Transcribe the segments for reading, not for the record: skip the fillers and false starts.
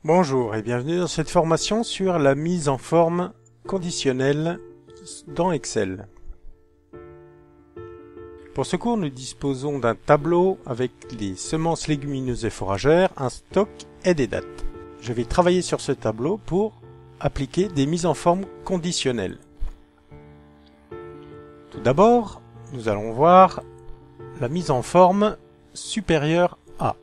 Bonjour et bienvenue dans cette formation sur la mise en forme conditionnelle dans Excel. Pour ce cours, nous disposons d'un tableau avec les semences légumineuses et fourragères, un stock et des dates. Je vais travailler sur ce tableau pour appliquer des mises en forme conditionnelles. Tout d'abord, nous allons voir la mise en forme supérieure à.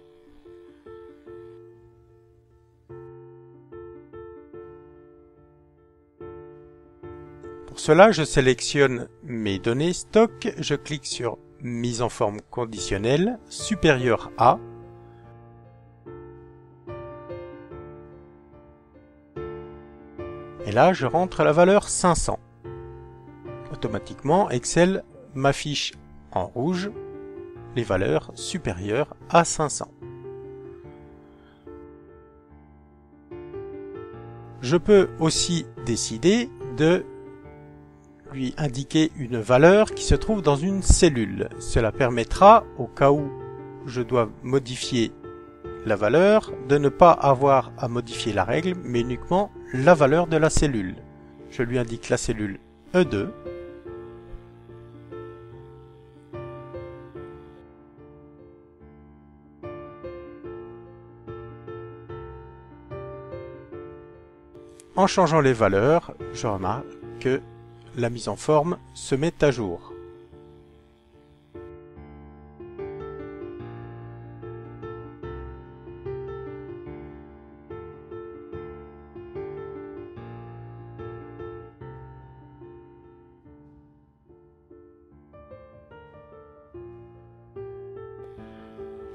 Pour cela, je sélectionne mes données stock, je clique sur mise en forme conditionnelle supérieure à. Et là, je rentre la valeur 500. Automatiquement, Excel m'affiche en rouge les valeurs supérieures à 500. Je peux aussi décider de lui indiquer une valeur qui se trouve dans une cellule. Cela permettra, au cas où je dois modifier la valeur, de ne pas avoir à modifier la règle, mais uniquement la valeur de la cellule. Je lui indique la cellule E2. En changeant les valeurs, je remarque que la mise en forme se met à jour.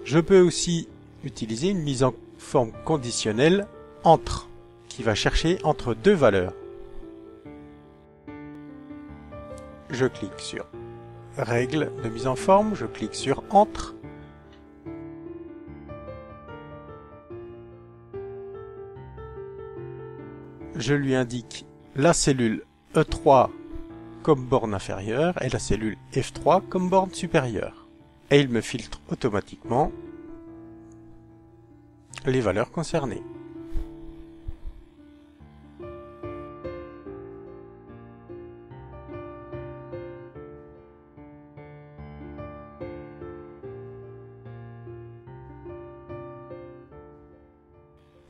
Je peux aussi utiliser une mise en forme conditionnelle entre, qui va chercher entre deux valeurs. Je clique sur Règle de mise en forme, je clique sur Entre. Je lui indique la cellule E3 comme borne inférieure et la cellule F3 comme borne supérieure. Et il me filtre automatiquement les valeurs concernées.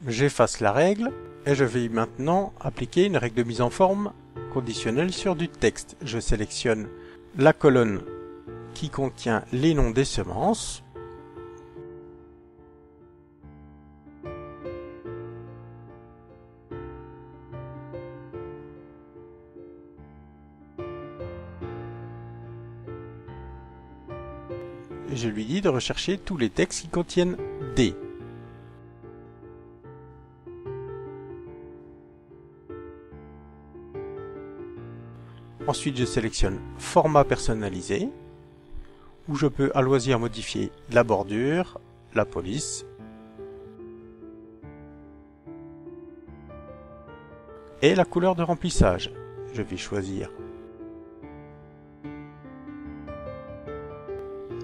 J'efface la règle et je vais maintenant appliquer une règle de mise en forme conditionnelle sur du texte. Je sélectionne la colonne qui contient les noms des semences. Et je lui dis de rechercher tous les textes qui contiennent D. Ensuite, je sélectionne Format personnalisé, où je peux à loisir modifier la bordure, la police, et la couleur de remplissage. Je vais choisir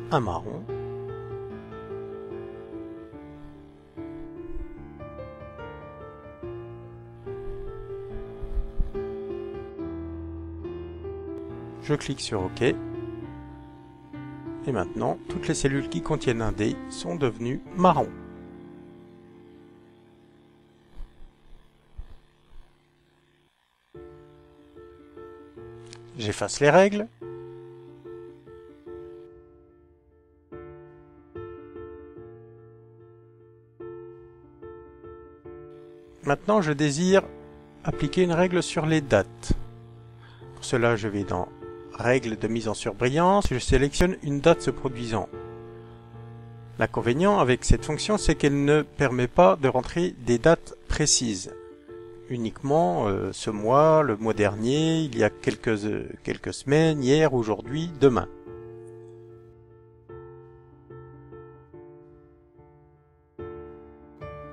un marron. Je clique sur OK. Et maintenant, toutes les cellules qui contiennent un D sont devenues marron. J'efface les règles. Maintenant, je désire appliquer une règle sur les dates. Pour cela, je vais dans Règle de mise en surbrillance, je sélectionne une date se produisant. L'inconvénient avec cette fonction, c'est qu'elle ne permet pas de rentrer des dates précises. Uniquement ce mois, le mois dernier, il y a quelques semaines, hier, aujourd'hui, demain.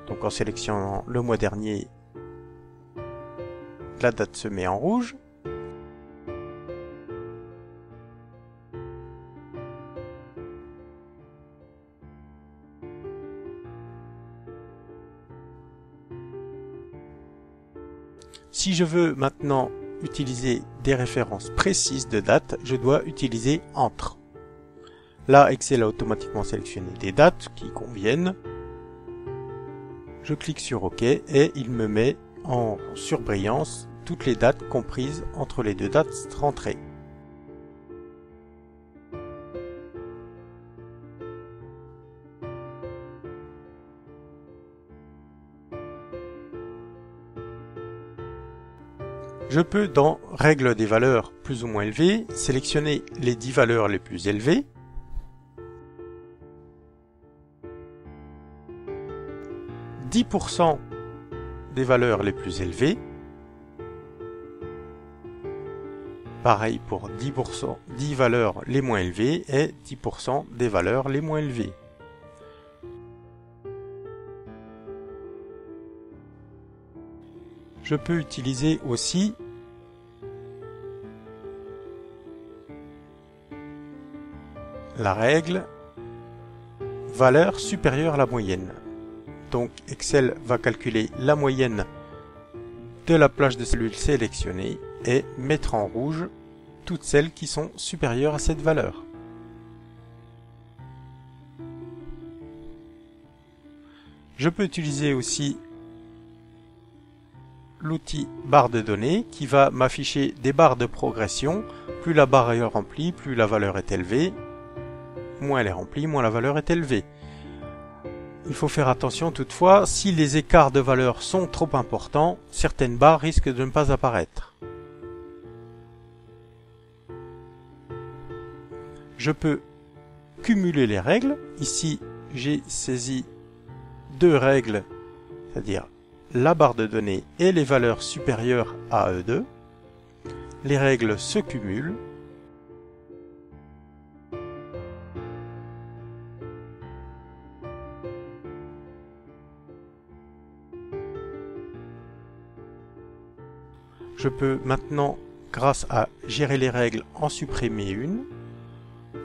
Donc en sélectionnant le mois dernier, la date se met en rouge. Si je veux maintenant utiliser des références précises de date, je dois utiliser entre. Là, Excel a automatiquement sélectionné des dates qui conviennent. Je clique sur OK et il me met en surbrillance toutes les dates comprises entre les deux dates rentrées. Je peux, dans Règles des valeurs plus ou moins élevées, sélectionner les 10 valeurs les plus élevées. « 10% des valeurs les plus élevées. Pareil pour 10%, 10 valeurs les moins élevées et 10% des valeurs les moins élevées. Je peux utiliser aussi la règle valeur supérieure à la moyenne. Donc Excel va calculer la moyenne de la plage de cellules sélectionnée et mettre en rouge toutes celles qui sont supérieures à cette valeur. Je peux utiliser aussi l'outil barre de données qui va m'afficher des barres de progression. Plus la barre est remplie, plus la valeur est élevée. Moins elle est remplie, moins la valeur est élevée. Il faut faire attention toutefois, si les écarts de valeur sont trop importants, certaines barres risquent de ne pas apparaître. Je peux cumuler les règles. Ici, j'ai saisi deux règles, c'est-à-dire la barre de données et les valeurs supérieures à E2. Les règles se cumulent. Je peux maintenant, grâce à gérer les règles, en supprimer une,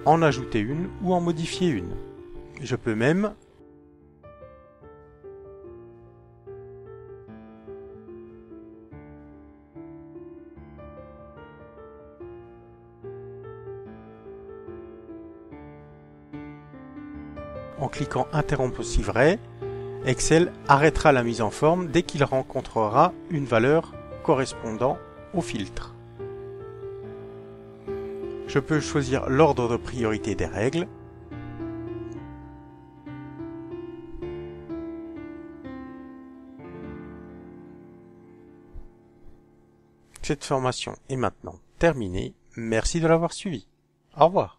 en ajouter une ou en modifier une. Je peux même en cliquant Interrompre si vrai, Excel arrêtera la mise en forme dès qu'il rencontrera une valeur correspondant au filtre. Je peux choisir l'ordre de priorité des règles. Cette formation est maintenant terminée. Merci de l'avoir suivie. Au revoir.